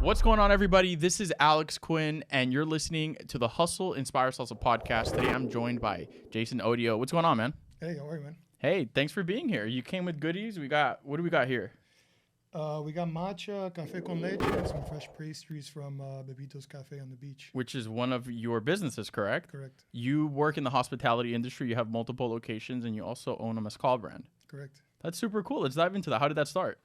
What's going on, everybody? This is Alex Quin, and you're listening to the Hustle Inspires Hustle podcast. Today, I'm joined by Jason Odio. What's going on, man? Hey, how are you, man? Hey, thanks for being here. You came with goodies. What do we got here? We got matcha, café con leche, and some fresh pastries from Bebito's Cafe on the beach. Which is one of your businesses, correct? Correct. You work in the hospitality industry. You have multiple locations, and you also own a Mezcal brand. Correct. That's super cool. Let's dive into that. How did that start?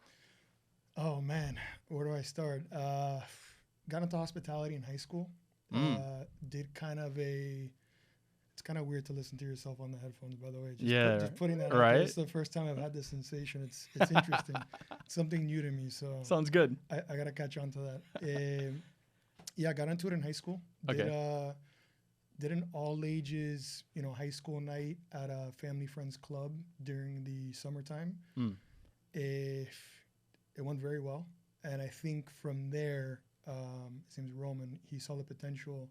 Oh, man. Where do I start? Got into hospitality in high school. Did kind of it's kind of weird to listen to yourself on the headphones, by the way. Just putting that out there. It's the first time I've had this sensation. It's interesting. It's something new to me. So Sounds good. I got to catch on to that. I got into it in high school. Okay. Did an all ages, high school night at a family friends club during the summertime. It went very well. And I think from there, his name's Roman, he saw the potential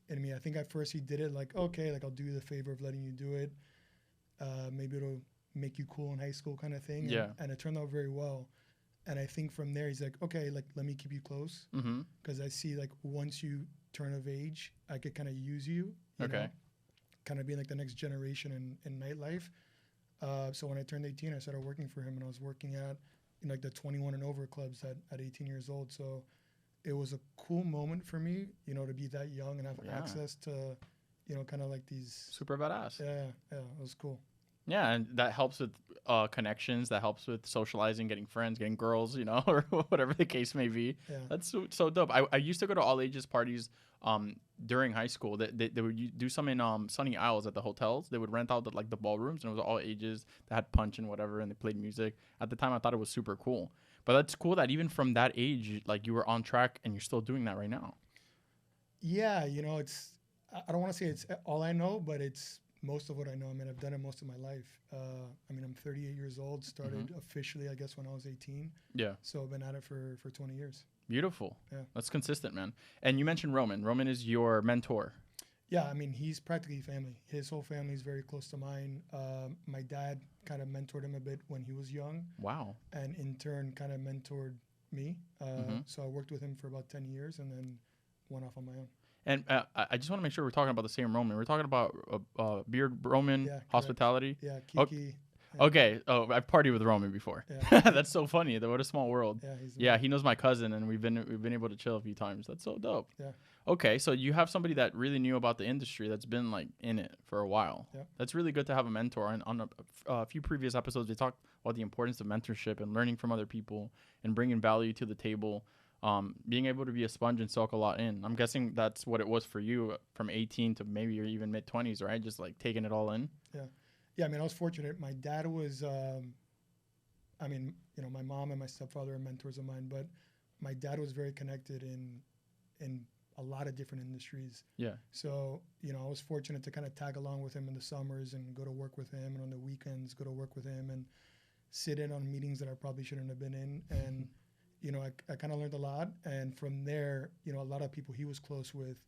in me. I think at first he did it like, okay, like I'll do you the favor of letting you do it. Maybe it'll make you cool in high school kind of thing. Yeah. And it turned out very well. And I think from there, he's like, okay, like let me keep you close. Because I see like once you turn of age, I could kind of use you. Kind of being like the next generation in nightlife. So when I turned 18, I started working for him, and I was working at like the 21 and over clubs at 18 years old. So it was a cool moment for me, to be that young and have access to, kind of like these. Super badass. Yeah, it was cool. Yeah, and that helps with connections. That helps with socializing, getting friends, getting girls, or whatever the case may be. Yeah. That's so dope. I used to go to all ages parties during high school. They would do some in Sunny Isles at the hotels. They would rent out the ballrooms, and it was all ages that had punch and whatever, and they played music. At the time, I thought it was super cool. But that's cool that even from that age, like you were on track and you're still doing that right now. Yeah, it's I don't want to say it's all I know, but it's most of what I know. I mean, I've done it most of my life. I'm 38 years old, started officially, I guess, when I was 18. Yeah. So I've been at it for 20 years. Beautiful. Yeah. That's consistent, man. And you mentioned Roman. Roman is your mentor. Yeah, I mean, he's practically family. His whole family is very close to mine. My dad kind of mentored him a bit when he was young. Wow. And in turn kind of mentored me. So I worked with him for about 10 years and then went off on my own. And I just want to make sure we're talking about the same Roman. We're talking about Beard Roman, hospitality. Yeah, Kiki. Okay. Oh, I've partied with Roman before. Yeah. That's so funny. What a small world. Yeah, he knows my cousin, and we've been able to chill a few times. That's so dope. Yeah. Okay, so you have somebody that really knew about the industry, that's been like in it for a while. Yeah. That's really good to have a mentor. And on a few previous episodes, we talked about the importance of mentorship and learning from other people and bringing value to the table. Being able to be a sponge and soak a lot in. I'm guessing that's what it was for you from 18 to maybe or even mid-20s, right? Just like taking it all in. Yeah. Yeah, I mean, I was fortunate. My dad was, my mom and my stepfather are mentors of mine, but my dad was very connected in a lot of different industries. Yeah. So, I was fortunate to kind of tag along with him in the summers and go to work with him, and on the weekends go to work with him and sit in on meetings that I probably shouldn't have been in. And I kind of learned a lot. And from there, a lot of people he was close with,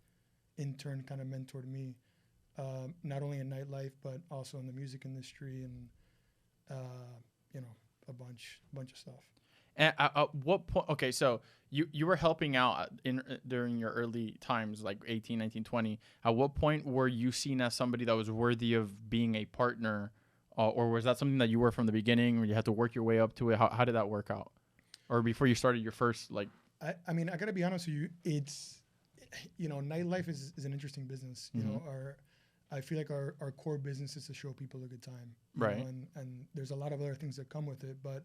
in turn, kind of mentored me, not only in nightlife, but also in the music industry and, a bunch of stuff. And at what point, okay, so you were helping out during your early times, like 18, 19, 20. At what point were you seen as somebody that was worthy of being a partner? Or was that something that you were from the beginning, where you had to work your way up to it? How did that work out? Or before you started your first, like... I mean, I got to be honest with you. It's, nightlife is an interesting business. I feel like our core business is to show people a good time. Right. And there's a lot of other things that come with it. But,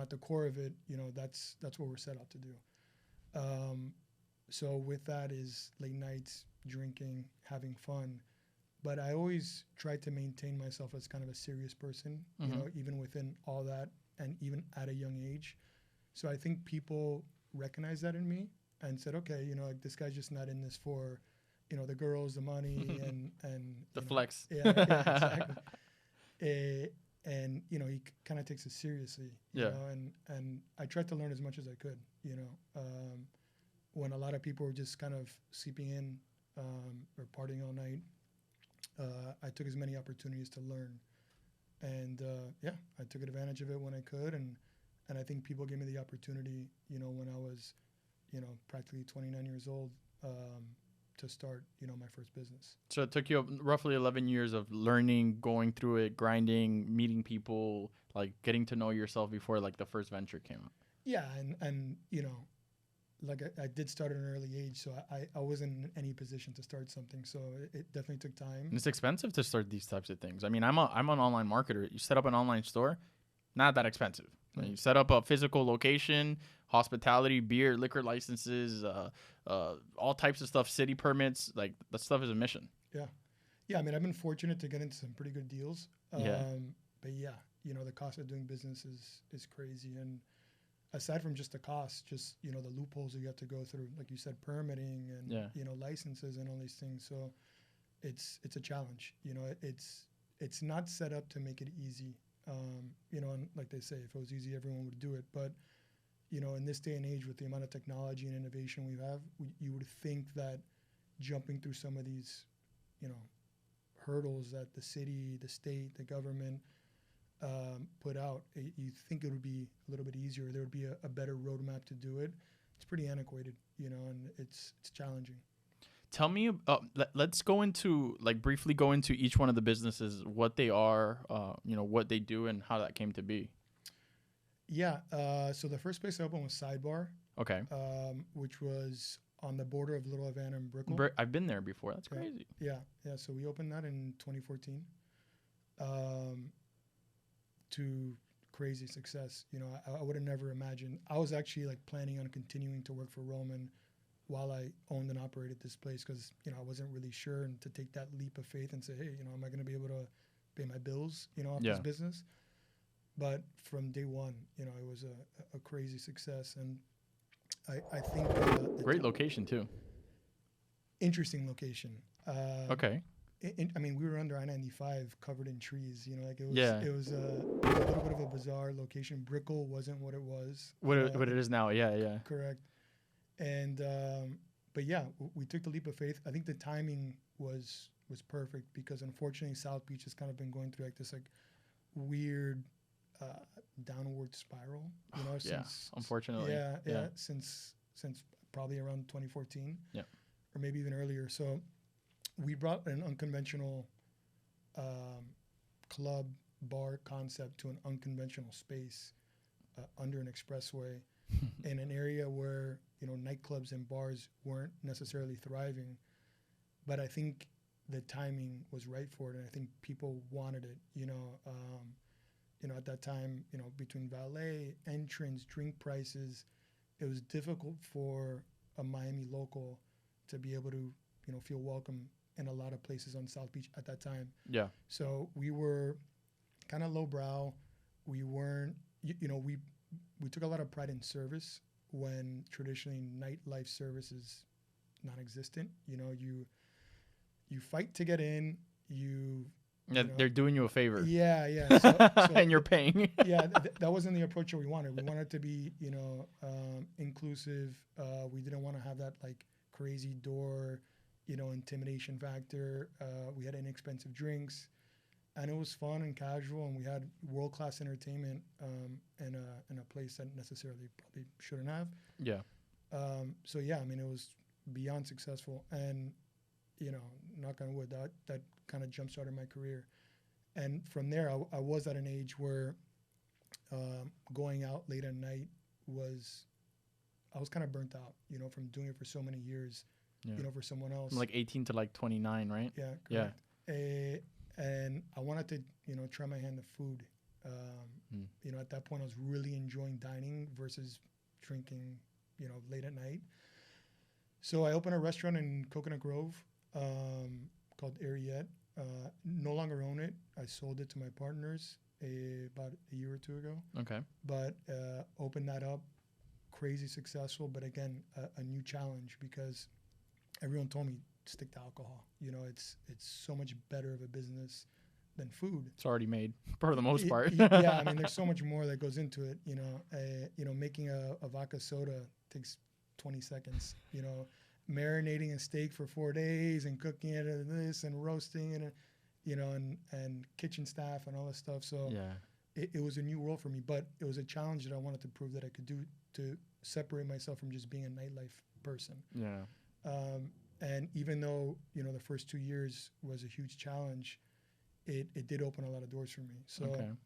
at the core of it, that's what we're set out to do. So with that is late nights, drinking, having fun. But I always try to maintain myself as kind of a serious person, even within all that and even at a young age. So I think people recognize that in me and said, okay, like this guy's just not in this for, the girls, the money, and the flex. Yeah, exactly. And he kind of takes it seriously. You know, and I tried to learn as much as I could. When a lot of people were just kind of sleeping in or partying all night, I took as many opportunities to learn. And I took advantage of it when I could, and I think people gave me the opportunity, when I was, practically 29 years old, to start, my first business. So it took you roughly 11 years of learning, going through it, grinding, meeting people, like getting to know yourself before like the first venture came out. Yeah. And like I did start at an early age, so I wasn't in any position to start something. So it definitely took time. And it's expensive to start these types of things. I mean, I'm an online marketer. You set up an online store, not that expensive. You set up a physical location, hospitality, beer, liquor licenses, all types of stuff, city permits. Like that stuff is a mission. Yeah. I mean, I've been fortunate to get into some pretty good deals. But yeah, the cost of doing business is crazy. And aside from just the cost, just the loopholes that you have to go through, like you said, permitting and licenses and all these things. So it's a challenge. It's not set up to make it easy. And like they say, if it was easy, everyone would do it. But, in this day and age, with the amount of technology and innovation we have, you would think that jumping through some of these, hurdles that the city, the state, the government put out, you think it would be a little bit easier. There would be a better roadmap to do it. It's pretty antiquated, and it's challenging. Tell me, let's go into, briefly go into each one of the businesses, what they are, what they do, and how that came to be. Yeah. So the first place I opened was Sidebar. Okay. Which was on the border of Little Havana and Brickell. I've been there before. That's crazy. Yeah. So we opened that in 2014. To crazy success. I would have never imagined. I was actually planning on continuing to work for Roman while I owned and operated this place, because I wasn't really sure, and to take that leap of faith and say, hey, am I going to be able to pay my bills off this business? But from day one, it was a crazy success. And I think great location too. Interesting location. Okay. I mean, we were under I-95, covered in trees. It was a little bit of a bizarre location. Brickell wasn't what it was. What it is now. Yeah. Correct. And but yeah, we took the leap of faith. I think the timing was perfect, because unfortunately South Beach has kind of been going through this weird downward spiral. Since, unfortunately. Yeah. Since probably around 2014. Yeah. Or maybe even earlier. So we brought an unconventional club bar concept to an unconventional space under an expressway in an area where nightclubs and bars weren't necessarily thriving. But I think the timing was right for it, and I think people wanted it. At that time, between valet, entrance, drink prices, it was difficult for a Miami local to be able to feel welcome in a lot of places on South Beach at that time. Yeah. So we were kind of lowbrow. We weren't, we took a lot of pride in service, when traditionally nightlife service is non-existent. You fight to get in. They're doing you a favor. Yeah. So, and you're paying. That wasn't the approach that we wanted. We wanted to be, inclusive. We didn't want to have that crazy door, intimidation factor. We had inexpensive drinks, and it was fun and casual, and we had world-class entertainment in a place that necessarily probably shouldn't have. Yeah. So yeah, I mean, it was beyond successful, and knock on wood, that kind of jump-started my career. And from there, I was at an age where going out late at night I was kind of burnt out, from doing it for so many years, for someone else. From 18 to 29, right? Yeah, correct. Yeah. And I wanted to, try my hand at food. At that point, I was really enjoying dining versus drinking, late at night. So I opened a restaurant in Coconut Grove called Ariette. No longer own it. I sold it to my partners about a year or two ago. Okay. But opened that up, crazy successful. But again, a new challenge, because everyone told me stick to alcohol. It's so much better of a business than food. It's already made for the most part. Yeah, I mean, there's so much more that goes into it. Making a vodka soda takes 20 seconds. Marinating a steak for 4 days and cooking it and this and roasting it, and kitchen staff and all this stuff. So it was a new world for me, but it was a challenge that I wanted to prove that I could do to separate myself from just being a nightlife person. Yeah. And even though, you know, the first 2 years was a huge challenge, it did open a lot of doors for me. So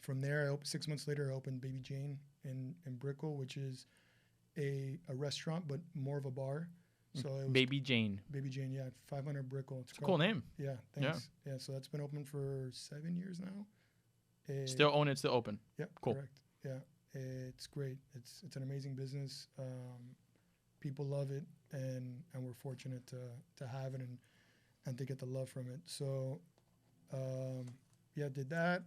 from there, 6 months later, I opened Baby Jane in Brickell, which is a restaurant, but more of a bar. So it was Baby Jane. Baby Jane, yeah, 500 Brickell. It's a cool name. Yeah, thanks. Yeah, so that's been open for 7 years now. Still own it, still open. Yeah, cool. Correct. Yeah, it's great. It's an amazing business. People love it, and we're fortunate to have it and to get the love from it. So, yeah, did that,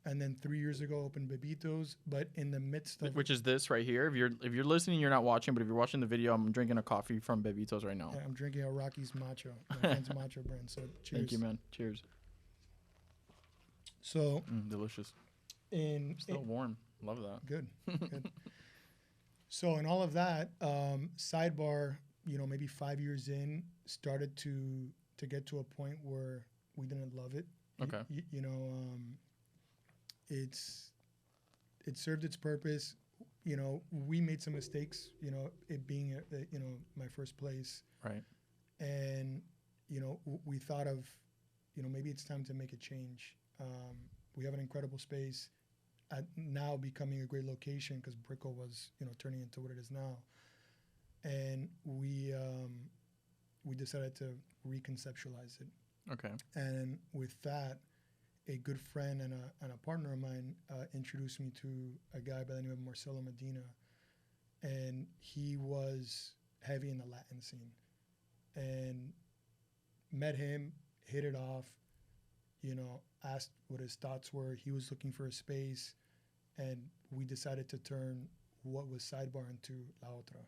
and then 3 years ago opened Bebito's. But in the midst of which is this right here. If you're listening, you're not watching, but if you're watching the video, I'm drinking a coffee from Bebito's right now. Yeah, I'm drinking a Rocky's Macho, my friend's Macho brand. So cheers. Thank you, man. Cheers. So delicious. Still warm. Love that. Good. Good. So in all of that, Sidebar, you know, maybe 5 years in, started to get to a point where we didn't love it. Okay. You know, it served its purpose. You know, we made some mistakes. You know, it being you know, my first place. Right. And you know, we thought of, you know, maybe it's time to make a change. We have an incredible space. Now becoming a great location because Brickell was, you know, turning into what it is now, and we decided to reconceptualize it. Okay. And with that, a good friend and a partner of mine introduced me to a guy by the name of Marcelo Medina, and he was heavy in the Latin scene, and met him, hit it off, you know, asked what his thoughts were. He was looking for a space, and we decided to turn what was Sidebar into La Otra.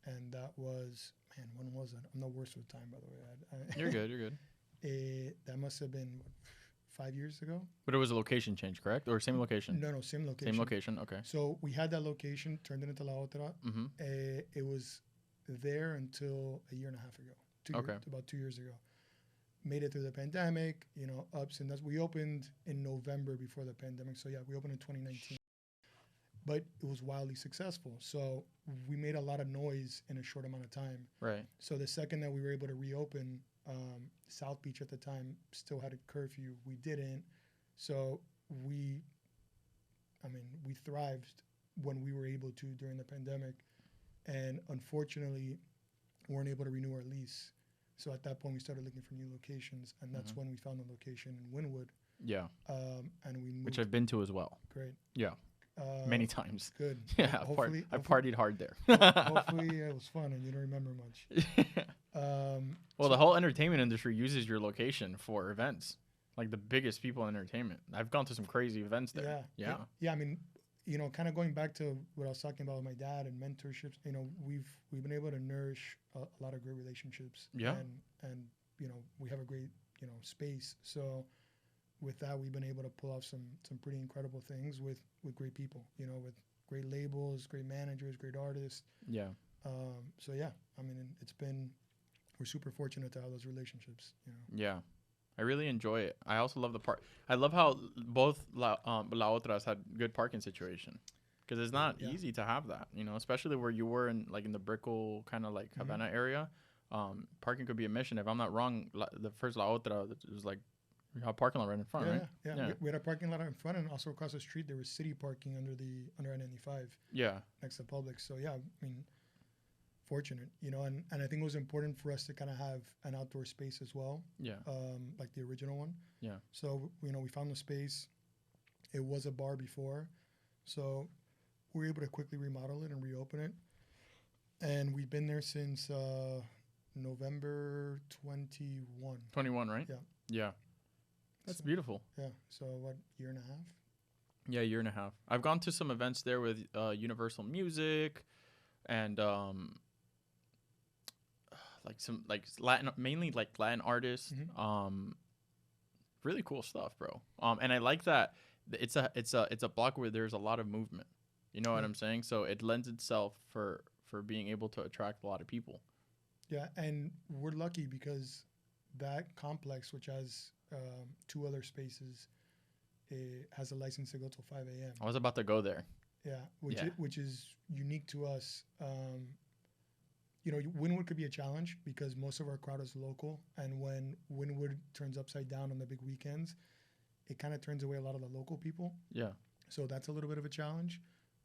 And that was, man, when was it? I'm the worst with time, by the way. You're good. You're good. That must have been 5 years ago. But it was a location change, correct? Or same location? No, same location. Same location. Okay. So we had that location, turned it into La Otra. Mm-hmm. It was there until a year and a half ago. About 2 years ago. Made it through the pandemic, you know, ups and downs. We opened in November before the pandemic. So, yeah, we opened in 2019. But it was wildly successful. So we made a lot of noise in a short amount of time. Right. So the second that we were able to reopen, South Beach at the time still had a curfew. We didn't. So we thrived when we were able to during the pandemic. And unfortunately, weren't able to renew our lease. So at that point, we started looking for new locations, and that's when we found a location in Wynwood. Yeah. And we moved. Which I've been to as well. Great. Yeah. Many times. Good. Yeah, I partied hard there. Hopefully it was fun and you don't remember much. Well, the whole entertainment industry uses your location for events. Like the biggest people in entertainment. I've gone to some crazy events there. Yeah. Yeah, I mean, you know, kind of going back to what I was talking about with my dad and mentorships, you know, we've been able to nourish a lot of great relationships. Yeah. And you know, we have a great, you know, space. So with that, we've been able to pull off some pretty incredible things with great people, you know, with great labels, great managers, great artists. Yeah. So yeah, I mean, we're super fortunate to have those relationships, you know. Yeah. I really enjoy it. I also love the park. I love how both La Otras had good parking situation, because it's not easy to have that, you know, especially where you were in the Brickell kind of like Havana area. Parking could be a mission. If I'm not wrong, the first La Otra was like we had parking lot right in front, right? Yeah. We had a parking lot in front, and also across the street there was city parking under I-95. Yeah. Next to Publix. So yeah, I mean, fortunate, you know, and I think it was important for us to kind of have an outdoor space as well. Yeah. Like the original one. Yeah. So, you know, we found the space. It was a bar before. So we were able to quickly remodel it and reopen it. And we've been there since November 21. 21, right? Yeah. Yeah. That's beautiful. Yeah. So what, year and a half? Yeah, year and a half. I've gone to some events there with Universal Music and mainly Latin artists. Really cool stuff, bro. And I like that it's a block where there's a lot of movement. You know what I'm saying? So it lends itself for being able to attract a lot of people. Yeah, and we're lucky because that complex, which has 2 other spaces, has a license to go till 5 a.m. I was about to go there. Yeah, which is unique to us. Wynwood could be a challenge because most of our crowd is local, and when Wynwood turns upside down on the big weekends, it kind of turns away a lot of the local people. Yeah. So that's a little bit of a challenge,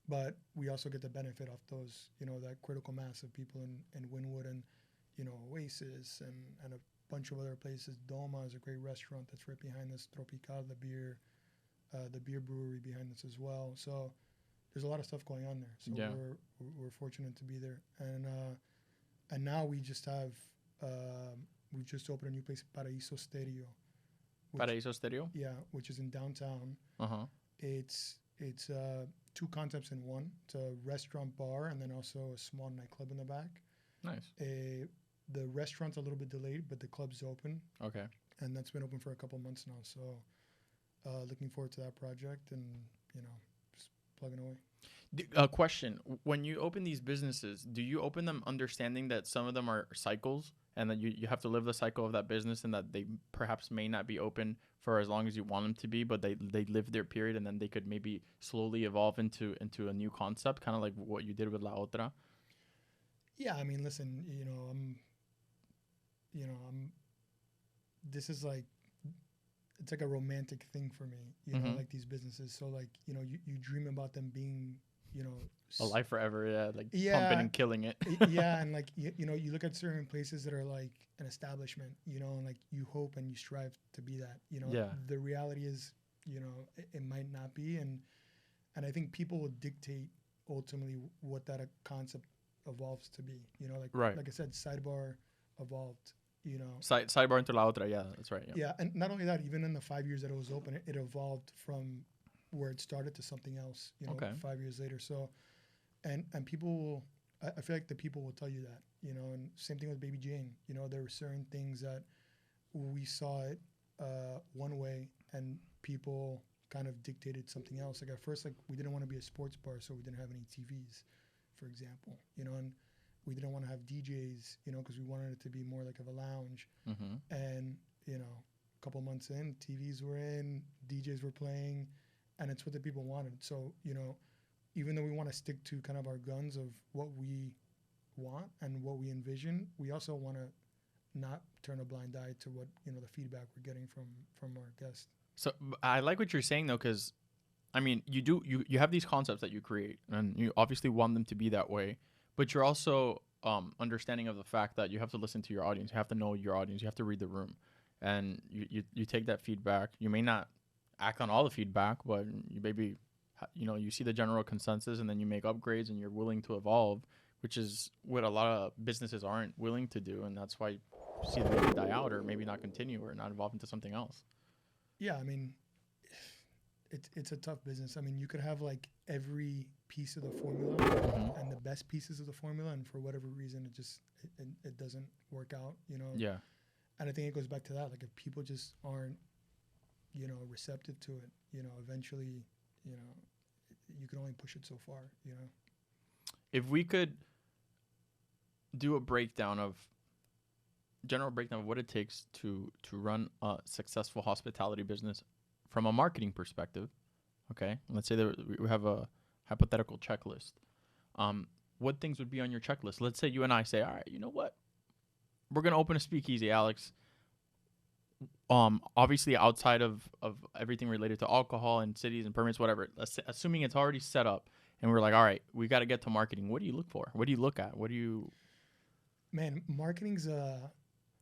but we also get the benefit of those, that critical mass of people in Wynwood and, Oasis and a bunch of other places. Doma is a great restaurant that's right behind us. Tropical, the beer brewery behind us as well. So there's a lot of stuff going on there. So we're fortunate to be there. And now we just have, we've just opened a new place, Paraiso Estereo. Paraiso Estereo? Yeah, which is in downtown. Uh-huh. It's two concepts in one. It's a restaurant bar and then also a small nightclub in the back. Nice. The restaurant's a little bit delayed, but the club's open. Okay. And that's been open for a couple months now. So looking forward to that project and, just plugging away. Question. When you open these businesses, do you open them understanding that some of them are cycles and that you have to live the cycle of that business and that they perhaps may not be open for as long as you want them to be, but they live their period and then they could maybe slowly evolve into a new concept, kind of like what you did with La Otra? Yeah, I mean, listen, this is like, it's like a romantic thing for me, like these businesses. So like, you dream about them being, a life forever. Yeah. Like pumping and killing it. Yeah. And like, you look at certain places that are like an establishment, and like you hope and you strive to be that, Yeah. The reality is, it might not be. And I think people will dictate ultimately what that concept evolves to be, like I said, Sidebar evolved, Sidebar into La Otra. Yeah, that's right. Yeah. And not only that, even in the 5 years that it was open, it evolved from where it started to something else, 5 years later. So, and people will, I feel like the people will tell you that, and same thing with Baby Jane. There were certain things that we saw it one way and people kind of dictated something else. Like at first, like we didn't want to be a sports bar, so we didn't have any TVs, for example, and we didn't want to have DJs, because we wanted it to be more like of a lounge. Mm-hmm. And, a couple months in, TVs were in, DJs were playing, and it's what the people wanted. So, even though we want to stick to kind of our guns of what we want and what we envision, we also want to not turn a blind eye to what, the feedback we're getting from our guests. So I like what you're saying, though, because, I mean, you have these concepts that you create, and you obviously want them to be that way, but you're also understanding of the fact that you have to listen to your audience. You have to know your audience. You have to read the room. And you take that feedback. You may not act on all the feedback, but you maybe, you see the general consensus and then you make upgrades and you're willing to evolve, which is what a lot of businesses aren't willing to do. And that's why you see them maybe die out or maybe not continue or not evolve into something else. Yeah, I mean, it's a tough business. I mean, you could have like every piece of the formula and the best pieces of the formula, and for whatever reason, it doesn't work out, Yeah. And I think it goes back to that. Like if people just aren't, receptive to it, eventually, you can only push it so far, If we could do a general breakdown of what it takes to run a successful hospitality business from a marketing perspective, okay? Let's say that we have a hypothetical checklist. What things would be on your checklist? Let's say you and I say, all right, you know what? We're going to open a speakeasy, Alex. Obviously outside of everything related to alcohol and cities and permits, whatever, assuming it's already set up and we're like, all right, we got to get to marketing. What do you look for? What do you look at? Man, marketing's an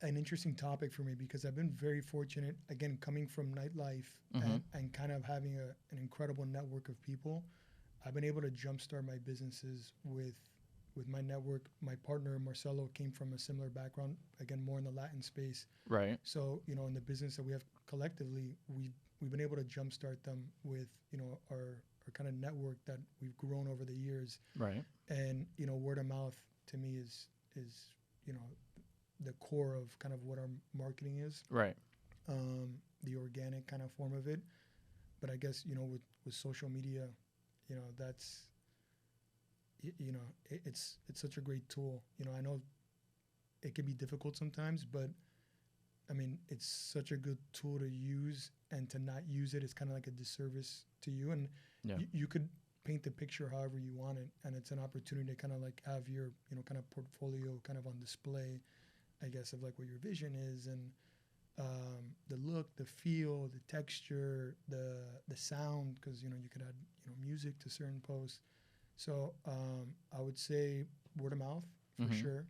interesting topic for me because I've been very fortunate, again, coming from nightlife and kind of having an incredible network of people. I've been able to jumpstart my businesses with my network. My partner, Marcelo, came from a similar background, again, more in the Latin space. Right. So, in the business that we have collectively, we've been able to jumpstart them with, our kind of network that we've grown over the years. Right. And, word of mouth to me is the core of kind of what our marketing is. Right. The organic kind of form of it. But I guess, with social media, that's, it's such a great tool. I know it can be difficult sometimes, but I mean, it's such a good tool to use, and to not use it is kind of like a disservice to you. And Yeah. you could paint the picture however you want it, and it's an opportunity to kind of like have your, kind of portfolio kind of on display, I guess, of like what your vision is, and the look, the feel, the texture, the sound, because you could add music to certain posts. So I would say word of mouth for sure.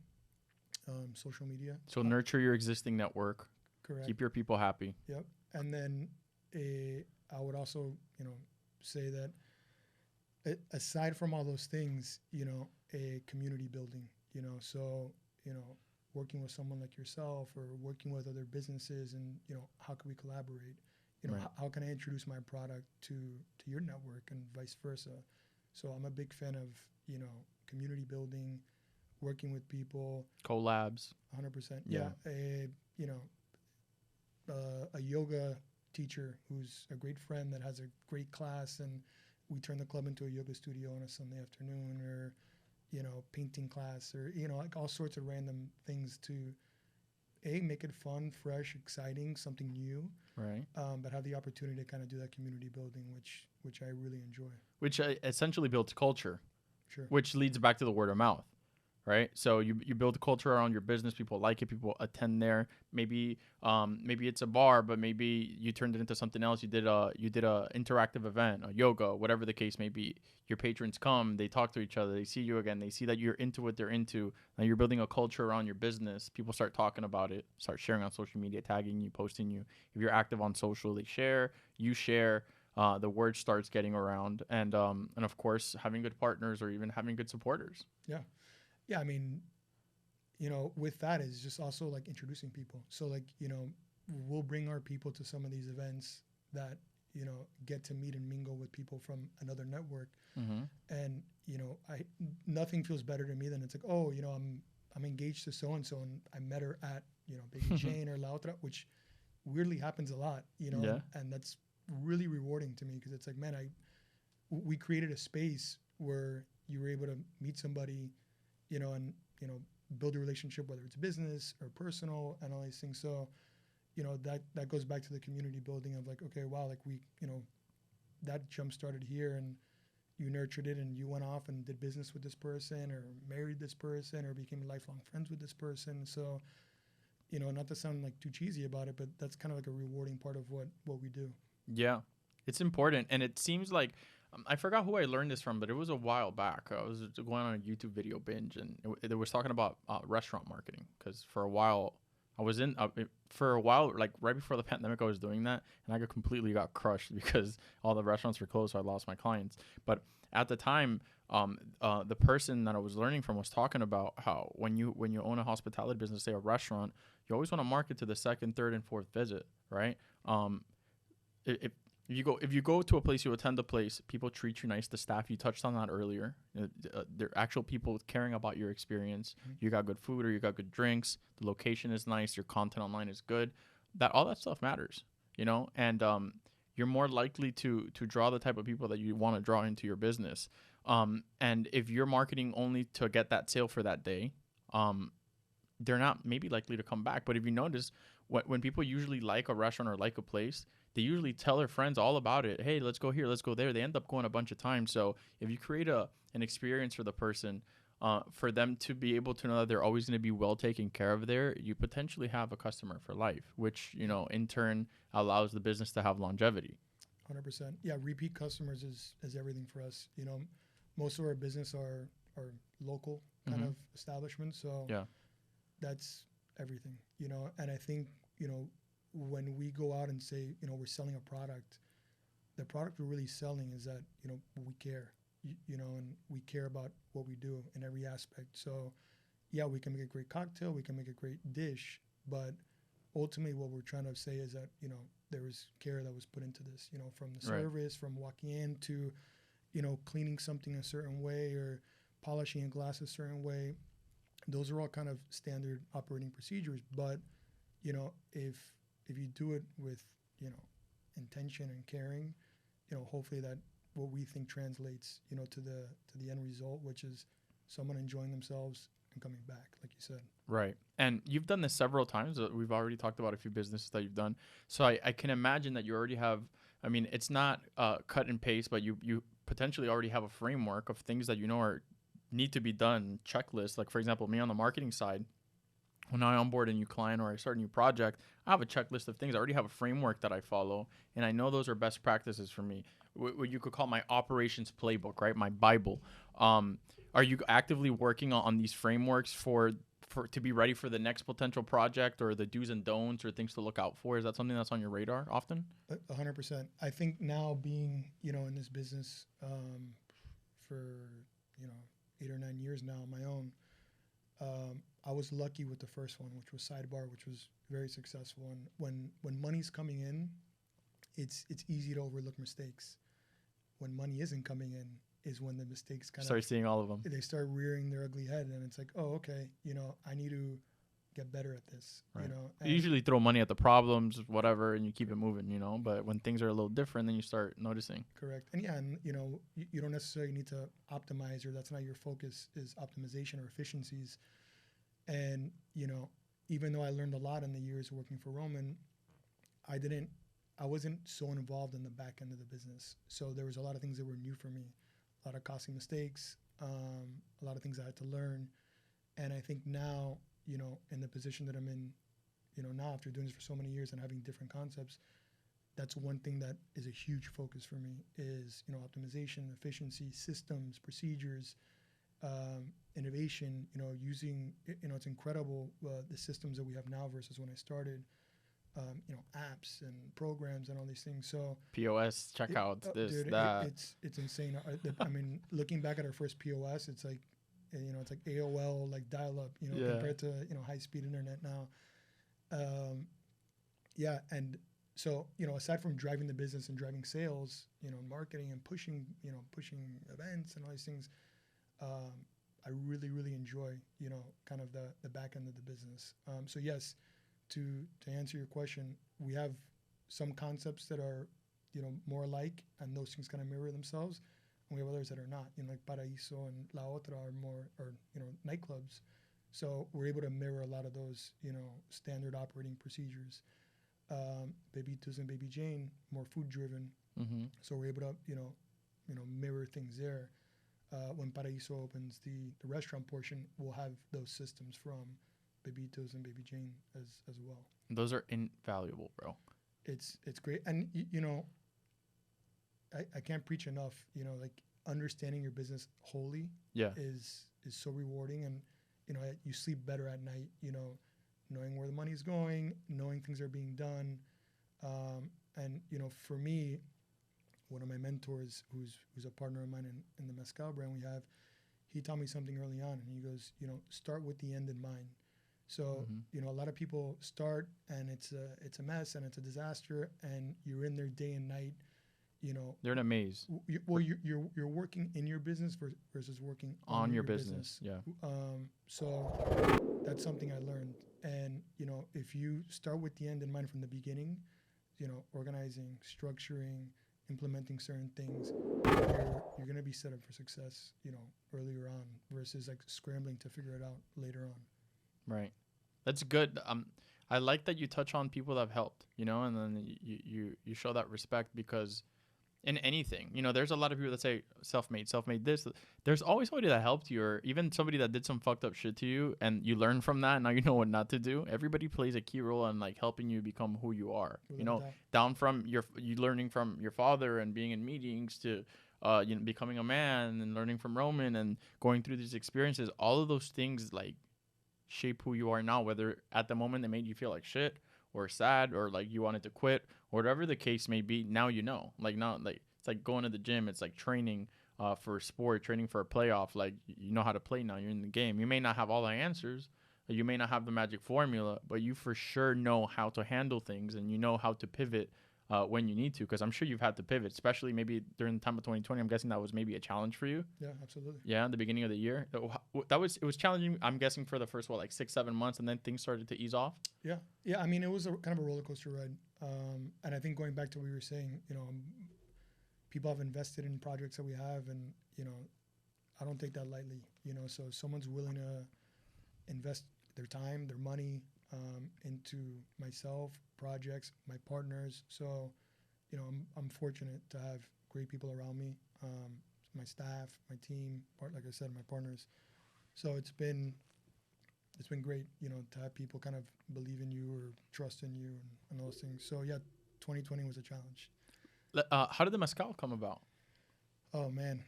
Social media. So nurture your existing network. Correct. Keep your people happy. Yep. And then I would also say that aside from all those things, a community building. So working with someone like yourself, or working with other businesses, and how can we collaborate? Right. How can I introduce my product to your network, and vice versa? So I'm a big fan of community building, working with people, collabs. 100%. Yeah. A yoga teacher who's a great friend that has a great class, and we turn the club into a yoga studio on a Sunday afternoon, or painting class, or like all sorts of random things to make it fun, fresh, exciting, something new, Right. but have the opportunity to kind of do that community building, which I really enjoy. Which essentially builds culture. Sure. Which leads back to the word of mouth. Right. So you build a culture around your business. People like it. People attend there. Maybe it's a bar, but maybe you turned it into something else. You did a interactive event, a yoga, whatever the case may be. Your patrons come, they talk to each other, they see you again, they see that you're into what they're into. Now you're building a culture around your business. People start talking about it, start sharing on social media, tagging you, posting you. If you're active on social, they share, you share. The word starts getting around, and of course having good partners, or even having good supporters. Yeah. Yeah, I mean, with that is just also like introducing people. So like, we'll bring our people to some of these events that, get to meet and mingle with people from another network. Mm-hmm. And, nothing feels better to me than it's like, oh, I'm engaged to so-and-so, and I met her at, Baby Jane or La Otra, which weirdly happens a lot, Yeah. and that's really rewarding to me, because it's like, man, we created a space where you were able to meet somebody, and build a relationship, whether it's business or personal, and all these things. So, that goes back to the community building of like, okay, wow, like we, that jump started here, and you nurtured it, and you went off and did business with this person, or married this person, or became lifelong friends with this person. So, not to sound like too cheesy about it, but that's kind of like a rewarding part of what we do. Yeah, it's important, and it seems like I forgot who I learned this from, but it was a while back. I was going on a YouTube video binge, and it was talking about restaurant marketing, because for a while I was like right before the pandemic, I was doing that, and I completely got crushed because all the restaurants were closed, so I lost my clients. But at the time, the person that I was learning from was talking about how when you own a hospitality business, say a restaurant, you always want to market to the second, third, and fourth visit, right? If you go to a place, you attend a place, people treat you nice. The staff, you touched on that earlier. They're actual people caring about your experience. Mm-hmm. You got good food, or you got good drinks. The location is nice. Your content online is good. All that stuff matters, and you're more likely to draw the type of people that you want to draw into your business. And if you're marketing only to get that sale for that day, they're not maybe likely to come back. But if you notice, when people usually like a restaurant or like a place, they usually tell their friends all about it. Hey, let's go here, let's go there. They end up going a bunch of times. So if you create an experience for the person, for them to be able to know that they're always going to be well taken care of there, you potentially have a customer for life, which, in turn allows the business to have longevity. 100%. Yeah, repeat customers is everything for us. Most of our business are local kind of establishments. So yeah, that's everything, and I think, when we go out and say, we're selling a product, the product we're really selling is that, we care, and we care about what we do in every aspect. So yeah, we can make a great cocktail, we can make a great dish, but ultimately what we're trying to say is that, there was care that was put into this, from the service, from walking in to, cleaning something a certain way, or polishing a glass a certain way. Those are all kind of standard operating procedures, but, if you do it with, intention and caring, hopefully that what we think translates, to the end result, which is someone enjoying themselves and coming back, like you said. Right. And you've done this several times. We've already talked about a few businesses that you've done. So I can imagine that you already have, I mean, it's not cut and paste, but you potentially already have a framework of things that you know are need to be done, checklist. Like, for example, me on the marketing side, when I onboard a new client or I start a new project, I have a checklist of things. I already have a framework that I follow, and I know those are best practices for me. What you could call my operations playbook, right? My Bible. Are you actively working on these frameworks for to be ready for the next potential project, or the do's and don'ts, or things to look out for? Is that something that's on your radar often? 100%. I think now being, in this business for, 8 or 9 years now on my own, I was lucky with the first one, which was Sidebar, which was very successful. And when money's coming in, it's easy to overlook mistakes. When money isn't coming in is when the mistakes start seeing all of them. They start rearing their ugly head, and it's like, oh, okay, I need to get better at this. Right. You usually throw money at the problems, whatever, and you keep it moving, But when things are a little different, then you start noticing. Correct. And you don't necessarily need to optimize, or that's not your focus, is optimization or efficiencies. And, even though I learned a lot in the years working for Roman, I wasn't so involved in the back end of the business. So there was a lot of things that were new for me, a lot of costly mistakes, a lot of things I had to learn. And I think now, in the position that I'm in, now after doing this for so many years and having different concepts, that's one thing that is a huge focus for me is, optimization, efficiency, systems, procedures, innovation, using, it's incredible the systems that we have now versus when I started, apps and programs and all these things. So POS, checkouts, dude, that. It's insane. I mean, looking back at our first POS, it's like, it's like AOL, like dial-up, compared to, high-speed internet now. And so, aside from driving the business and driving sales, marketing and pushing events and all these things, I really, really enjoy, kind of the back end of the business. So yes, to answer your question, we have some concepts that are, more alike, and those things kind of mirror themselves. And we have others that are not, like Paraiso and Otra are nightclubs. So we're able to mirror a lot of those, standard operating procedures. Bebito's and Baby Jane, more food driven. Mm-hmm. So we're able to, mirror things there. When Paraiso opens the restaurant portion, we'll have those systems from Bebito's and Baby Jane as well. Those are invaluable, bro. It's great. And, I can't preach enough, like understanding your business wholly is so rewarding. And, you sleep better at night, knowing where the money's going, knowing things are being done. And, for me, one of my mentors, who's a partner of mine in the Mezcal brand we have, he taught me something early on, and he goes, start with the end in mind. So, a lot of people start and it's a mess and it's a disaster, and you're in there day and night, They're in a maze. You're working in your business versus working on your business. Yeah. So that's something I learned. And, if you start with the end in mind from the beginning, organizing, structuring, implementing certain things, you're going to be set up for success, earlier on versus like scrambling to figure it out later on. Right. That's good. I like that you touch on people that have helped, and then you show that respect, because in anything, there's a lot of people that say self-made this. There's always somebody that helped you, or even somebody that did some fucked up shit to you, and you learn from that, and now you know what not to do. Everybody plays a key role in like helping you become who you are. Down from you learning from your father and being in meetings to becoming a man and learning from Roman and going through these experiences. All of those things like shape who you are now, whether at the moment they made you feel like shit or sad or like you wanted to quit or whatever the case may be. Now it's like going to the gym. It's like training for a sport, training for a playoff. Like, you know how to play now. You're in the game. You may not have all the answers, you may not have the magic formula, but you for sure know how to handle things, and you know how to pivot when you need to, because I'm sure you've had to pivot, especially maybe during the time of 2020. I'm guessing that was maybe a challenge for you. Yeah, absolutely. Yeah, in the beginning of the year. It was challenging, I'm guessing, for the first, 6-7 months, and then things started to ease off? Yeah. Yeah, I mean, it was kind of a roller coaster ride. And I think going back to what we were saying, people have invested in projects that we have, and, I don't take that lightly, so if someone's willing to invest their time, their money into myself, projects, my partners. So, you know, I'm fortunate to have great people around me, my staff, my team, like I said, my partners. So it's been great, you know, to have people kind of believe in you or trust in you and those things. So yeah, 2020 was a challenge. How did the mezcal come about? Oh man.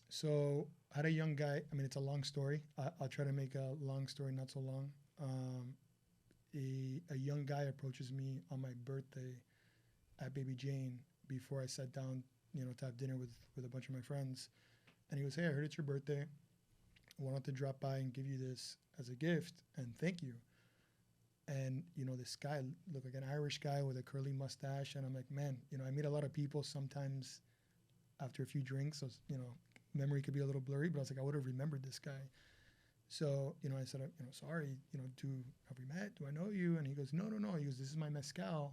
So I had a young guy. I mean, it's a long story. I'll try to make a long story not so long. A young guy approaches me on my birthday at Baby Jane before I sat down, you know, to have dinner with a bunch of my friends. And he goes, "Hey, I heard it's your birthday. I wanted to drop by and give you this as a gift and thank you." And, you know, this guy looked like an Irish guy with a curly mustache. And I'm like, man, you know, I meet a lot of people sometimes after a few drinks. So, you know, memory could be a little blurry, but I was like, I would have remembered this guy. So, you know, I said, you know, sorry, you know, have we met? Do I know you? And he goes, no. He goes, this is my mezcal.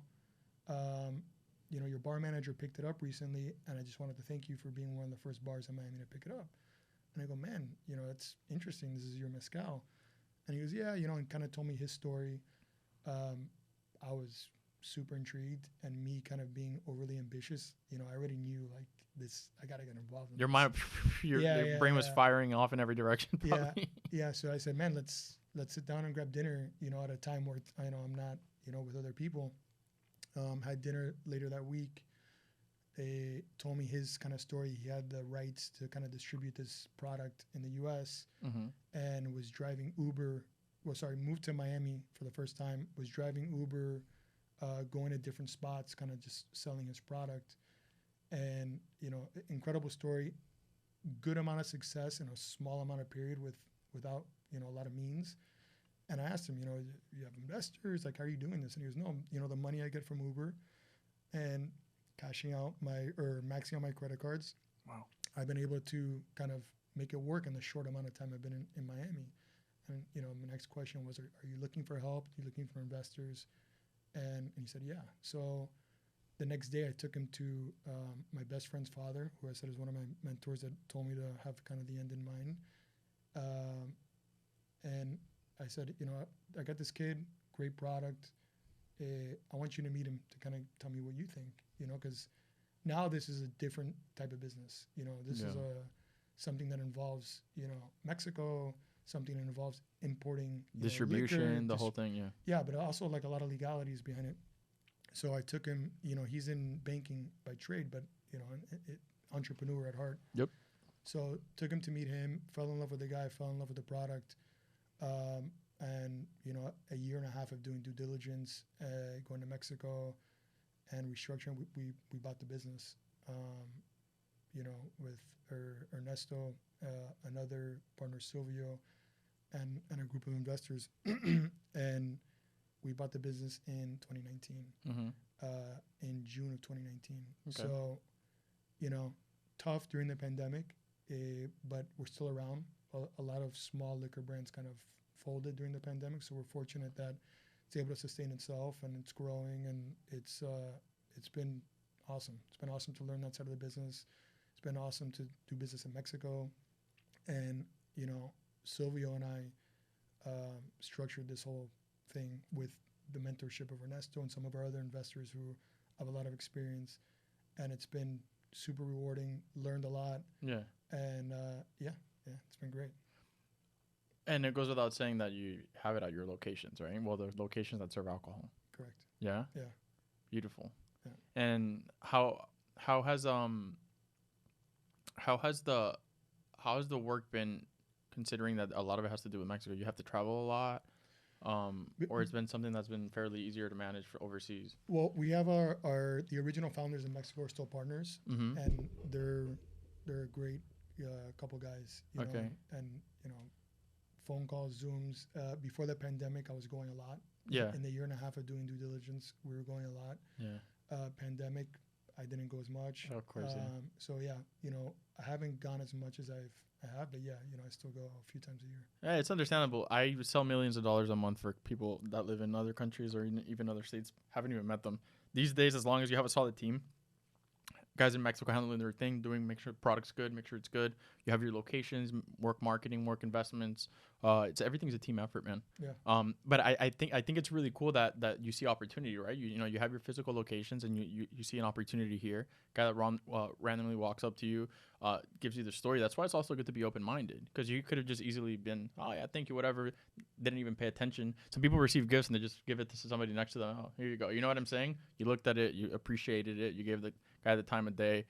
You know, your bar manager picked it up recently, and I just wanted to thank you for being one of the first bars in Miami to pick it up. And I go, man, you know, that's interesting. This is your mezcal. And he goes, yeah, you know, and kind of told me his story. I was super intrigued, and me kind of being overly ambitious, you know, I already knew like this, I got to get involved in Your this. mind, your brain was firing off in every direction. Probably. Yeah. So I said, man, let's sit down and grab dinner, you know, at a time where I know I'm not, you know, with other people. Had dinner later that week. They told me his kind of story. He had the rights to kind of distribute this product in the U.S. And was driving Uber. Moved to Miami for the first time. Was driving Uber, going to different spots, kind of just selling his product. And, you know, incredible story. Good amount of success in a small amount of period without, you know, a lot of means. And I asked him, you know, you have investors, like, how are you doing this? And he goes, no, you know, the money I get from Uber and maxing out my credit cards. Wow. I've been able to kind of make it work in the short amount of time I've been in Miami. And, you know, my next question was, are you looking for help? Are you looking for investors? And he said, yeah. So the next day I took him to my best friend's father, who I said is one of my mentors that told me to have kind of the end in mind. And I said, you know, I got this kid, great product. I want you to meet him to kind of tell me what you think, you know, because now this is a different type of business. You know, this is something that involves, you know, Mexico, something that involves importing distribution, the whole thing. Yeah. Yeah, but also like a lot of legalities behind it. So I took him, you know, he's in banking by trade, but, you know, entrepreneur at heart. Yep. So took him to meet him, fell in love with the guy, fell in love with the product. And, you know, a year and a half of doing due diligence, going to Mexico and restructuring, we bought the business, you know, with Ernesto, another partner, Silvio, and a group of investors. And we bought the business in 2019, in June of 2019. Okay. So, you know, tough during the pandemic, but we're still around. A lot of small liquor brands kind of folded during the pandemic, so we're fortunate that it's able to sustain itself and it's growing, and it's been awesome. It's been awesome to learn that side of the business. It's been awesome to do business in Mexico, and you know, Silvio and I structured this whole thing with the mentorship of Ernesto and some of our other investors who have a lot of experience, and it's been super rewarding. Learned a lot. Yeah. And it's been great. And it goes without saying that you have it at your locations, right? Well, the locations that serve alcohol. Correct. Yeah. Yeah. Beautiful. Yeah. And how has the work been, considering that a lot of it has to do with Mexico? You have to travel a lot, or it's been something that's been fairly easier to manage for overseas. Well, we have the original founders in Mexico are still partners, and they're a great couple guys. You know, and you know, phone calls, Zooms. Before the pandemic, I was going a lot. Yeah. In the year and a half of doing due diligence, we were going a lot. Yeah. Pandemic, I didn't go as much. Of course. So yeah, you know, I haven't gone as much as I have, but yeah, you know, I still go a few times a year. Yeah, it's understandable. I sell millions of dollars a month for people that live in other countries or even other states. Haven't even met them. These days, as long as you have a solid team, guys in Mexico handling their thing, make sure the product's good, make sure it's good. You have your locations, work marketing, work investments. Everything's a team effort, man. Yeah. But I think it's really cool that you see opportunity, right? You have your physical locations and you see an opportunity here. Guy that randomly walks up to you, gives you the story. That's why it's also good to be open-minded, because you could have just easily been, oh yeah, thank you, whatever. Didn't even pay attention. Some people receive gifts and they just give it to somebody next to them. Oh, here you go. You know what I'm saying? You looked at it, you appreciated it, you gave the guy the time of day.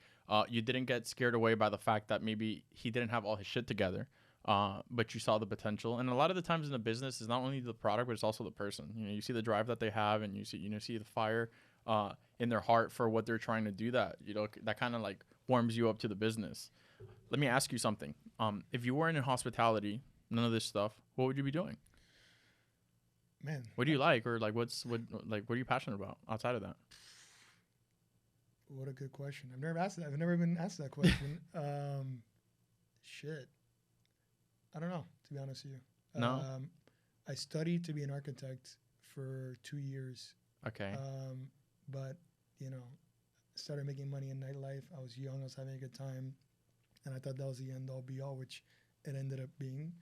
You didn't get scared away by the fact that maybe he didn't have all his shit together, but you saw the potential. And a lot of the times in the business, it's not only the product, but it's also the person. You see the drive that they have, and you see the fire in their heart for what they're trying to do. That kind of like warms you up to the business. Let me ask you something. If you weren't in hospitality, none of this stuff, what would you be doing? Man, what do you like, or like what are you passionate about outside of that? What a good question. I've never asked that. I've never been asked that question. Shit. I don't know, to be honest with you. No? I studied to be an architect for 2 years. Okay. But, started making money in nightlife. I was young. I was having a good time. And I thought that was the end-all, be-all, which it ended up being.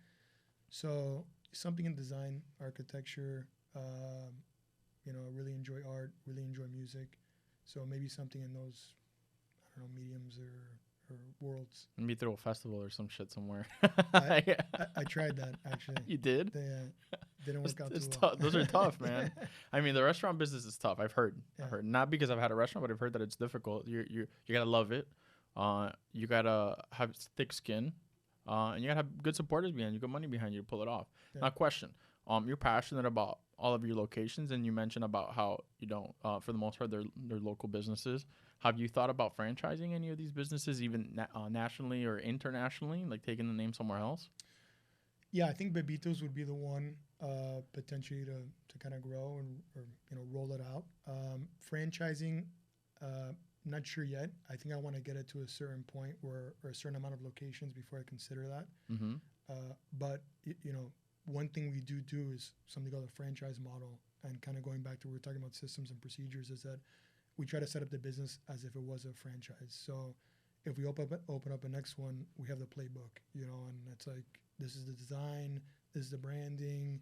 So something in design, architecture, I really enjoy art, really enjoy music. So maybe something in those, I don't know, mediums or worlds. Maybe throw a festival or some shit somewhere. I tried that, actually. You did? Didn't work out too well. Those are tough, man. I mean, the restaurant business is tough. I've heard. Not because I've had a restaurant, but I've heard that it's difficult. You gotta love it. You gotta have thick skin, and you gotta have good supporters behind you, good money behind you to pull it off. Yeah. Now, question. You're passionate about all of your locations, and you mentioned about how for the most part they're local businesses. Have you thought about franchising any of these businesses, even nationally or internationally, like taking the name somewhere else? Yeah, I think Bebito's would be the one potentially to kind of grow or roll it out. Franchising, not sure yet. I think I want to get it to a certain point or a certain amount of locations before I consider that. Mm-hmm. But one thing we do is something called a franchise model, and kind of going back to what we were talking about systems and procedures, is that we try to set up the business as if it was a franchise. So if we open up a next one, we have the playbook, and it's like, this is the design, this is the branding,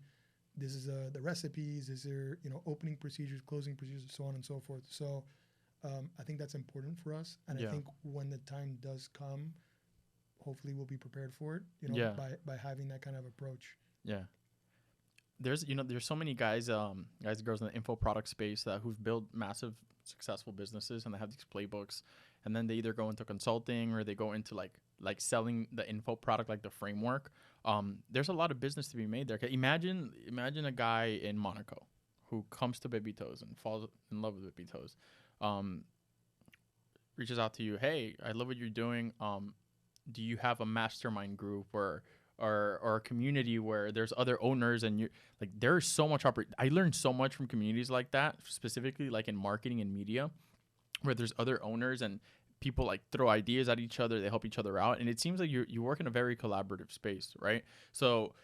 this is the recipes, this is opening procedures, closing procedures, so on and so forth. So I think that's important for us, and I think when the time does come, hopefully we'll be prepared for it, by having that kind of approach. Yeah. There's so many guys and girls in the info product space who've built massive successful businesses, and they have these playbooks, and then they either go into consulting or they go into like selling the info product, like the framework. There's a lot of business to be made there. Imagine a guy in Monaco who comes to Bebito's and falls in love with Bebito's, reaches out to you, hey, I love what you're doing. Do you have a mastermind group or a community where there's other owners, and you like, there's so much I learned so much from communities like that, specifically like in marketing and media, where there's other owners and people like throw ideas at each other, they help each other out, and it seems like you work in a very collaborative space, right? So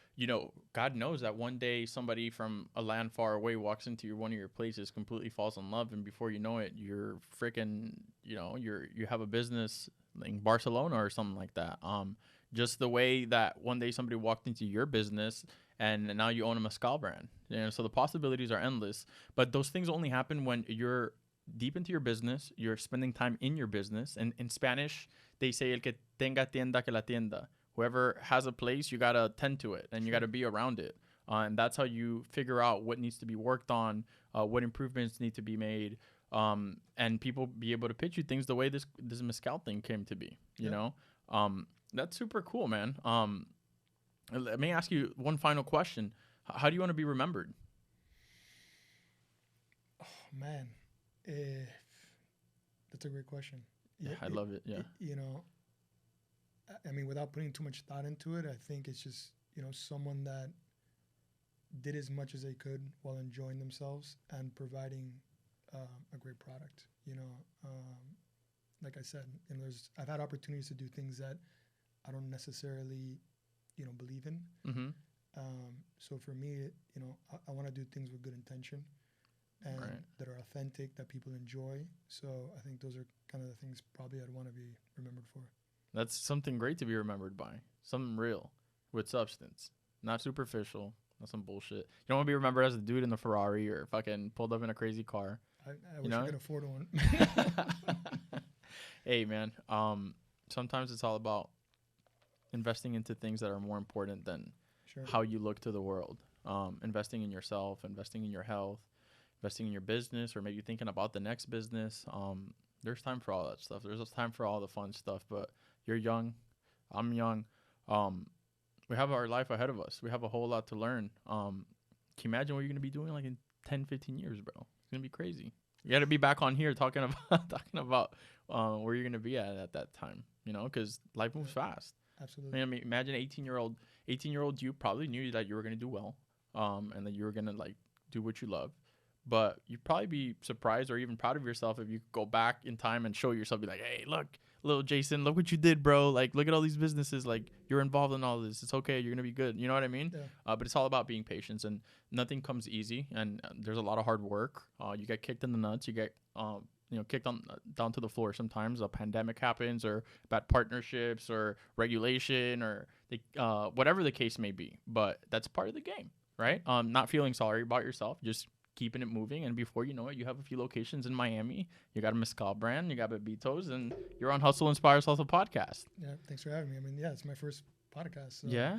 God knows that one day somebody from a land far away walks into one of your places, completely falls in love, and before you know it, you're freaking you have a business in Barcelona or something like that. Just the way that one day somebody walked into your business and now you own a Mezcal brand. So the possibilities are endless. But those things only happen when you're deep into your business, you're spending time in your business. And in Spanish, they say, el que tenga tienda que la tienda. Whoever has a place, you got to tend to it, and you got to be around it. And that's how you figure out what needs to be worked on, what improvements need to be made, and people be able to pitch you things the way this Mezcal thing came to be, you know? That's super cool, man. Let me ask you one final question. How do you want to be remembered? Oh, man. That's a great question. Yeah, I love it. Yeah. I mean, without putting too much thought into it, I think it's just, someone that did as much as they could while enjoying themselves and providing a great product. Like I said, I've had opportunities to do things that I don't necessarily, believe in. Mm-hmm. So for me, I want to do things with good intention. and Right. that are authentic, that people enjoy. So I think those are kind of the things probably I'd want to be remembered for. That's something great to be remembered by. Something real with substance, not superficial. Not some bullshit. You don't want to be remembered as a dude in the Ferrari or fucking pulled up in a crazy car. I wish I could afford one. Hey, man. Sometimes it's all about investing into things that are more important than Sure. how you look to the world. Investing in yourself, investing in your health, investing in your business, or maybe thinking about the next business. There's time for all that stuff. There's time for all the fun stuff. But you're young. I'm young. We have our life ahead of us. We have a whole lot to learn. Can you imagine what you're going to be doing like in 10, 15 years, bro? It's going to be crazy. You got to be back on here talking about where you're going to be at that time, you know, because life moves fast. Absolutely. I mean, imagine 18-year-old you probably knew that you were going to do well, and that you were going to like do what you love. But you'd probably be surprised or even proud of yourself if you could go back in time and show yourself, be like, hey, look, little Jason, look what you did, bro. Like, look at all these businesses. Like, you're involved in all this. It's okay. You're going to be good. You know what I mean? Yeah. But it's all about being patient, and nothing comes easy. And there's a lot of hard work. You get kicked in the nuts. You get, kicked down to the floor sometimes. A pandemic happens, or bad partnerships, or regulation, or whatever the case may be. But that's part of the game, right? Not feeling sorry about yourself. Just keeping it moving, and before you know it, you have a few locations in Miami. You got a Mezcal brand, you got Bebitos, and you're on Hustle Inspires Hustle podcast. Yeah, thanks for having me. I mean, yeah, it's my first podcast. So Yeah,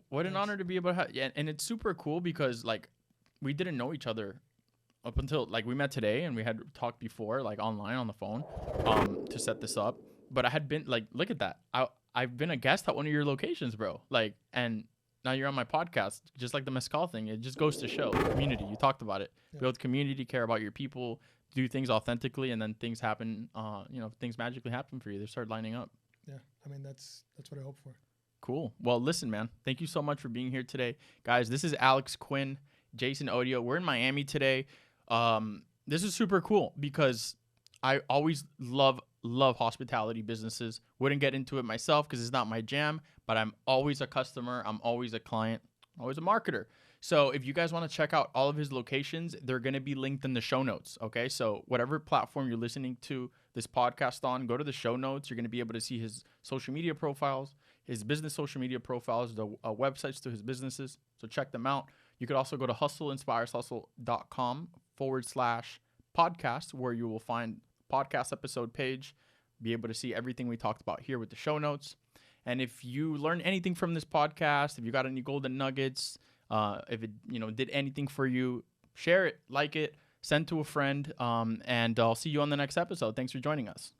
what an honor to be able to yeah, and it's super cool because like we didn't know each other up until like we met today, and we had talked before like online on the phone to set this up. But I had been like, look at that, I've been a guest at one of your locations, bro. Like, and now you're on my podcast, just like the Mezcal thing. It just goes to show community. You talked about it. Yeah. Build community, care about your people, do things authentically, and then things happen. Things magically happen for you. They start lining up. Yeah, I mean that's what I hope for. Cool. Well, listen, man. Thank you so much for being here today, guys. This is Alex, Quin, Jason Odio. We're in Miami today. This is super cool because I always love hospitality businesses. Wouldn't get into it myself because it's not my jam, but I'm always a customer. I'm always a client, always a marketer. So if you guys want to check out all of his locations, they're going to be linked in the show notes. Okay. So whatever platform you're listening to this podcast on, go to the show notes. You're going to be able to see his social media profiles, his business social media profiles, the websites to his businesses. So check them out. You could also go to hustleinspireshustle.com/podcast, where you will find podcast episode page, be able to see everything we talked about here with the show notes. And if you learned anything from this podcast, if you got any golden nuggets, if it did anything for you, share it, like it, send to a friend, and I'll see you on the next episode. Thanks for joining us.